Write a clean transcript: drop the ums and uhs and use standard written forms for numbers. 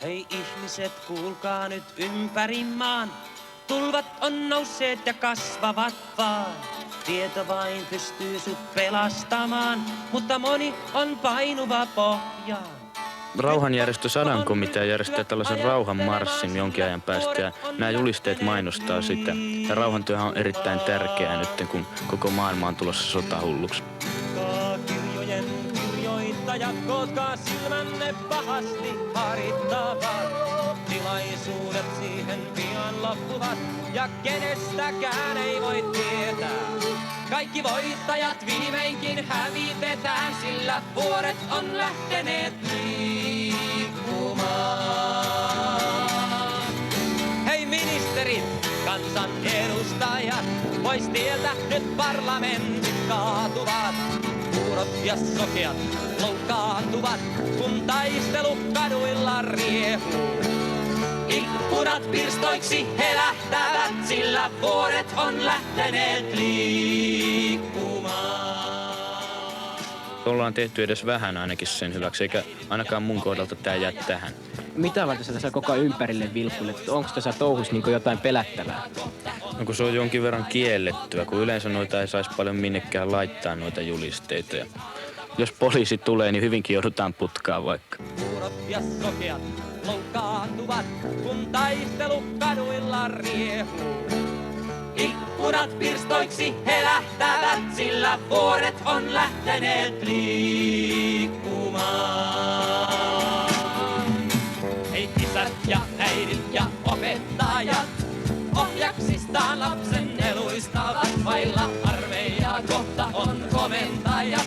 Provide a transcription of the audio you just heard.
Hei ihmiset, kuulkaa nyt ympäri maan. Tulvat on nousseet ja kasvavat vaan. Tieto vain pystyy sut pelastamaan, mutta moni on painuva pohjaan. Rauhanjärjestö Sadankomitea järjestää tällaisen rauhanmarssin jonkin ajan päästä ja nämä julisteet mainostaa sitä. Ja rauhantyöhän on erittäin tärkeää nyt, kun koko maailma on tulossa sotahulluksi. Kirjojen kirjoittajat, kootkaa silmänne pahasti harittavat. Tilaisuudet siihen pian loppuvat ja kenestäkään ei voi tietää. Kaikki voittajat viimeinkin hävitetään, sillä vuoret on lähteneet liikkumaan. Hei ministerit, kansan edustajat, pois tieltä nyt parlamentit kaatuvat. Kuurot ja sokeat loukkaantuvat, kun taistelu kaduilla riehuu. Ikkunat pirstoiksi helähtävät, sillä vuoret on lähteneet liikkumaan. Ollaan tehty edes vähän ainakin sen hyväksi, eikä ainakaan mun kohdalta tää jää tähän. Mitä varten sä tässä koko ajan ympärille vilkkuilet? Onko tässä touhus niin jotain pelättävää? No kun se on jonkin verran kiellettyä, kun yleensä noita ei saisi paljon minnekään laittaa noita julisteita. Ja jos poliisi tulee, niin hyvinkin joudutaan putkaan vaikka. Kuurot ja sokeat loukkaantuvat, kun taistelu kaduilla riehuu. Ikkunat pirstoiksi helähtävät, sillä vuoret on lähteneet liikkumaan. Hei isät ja äidit ja opettajat, ohjaksistaan lapsen eluistavat vailla armeijaa, kohta on komentaja.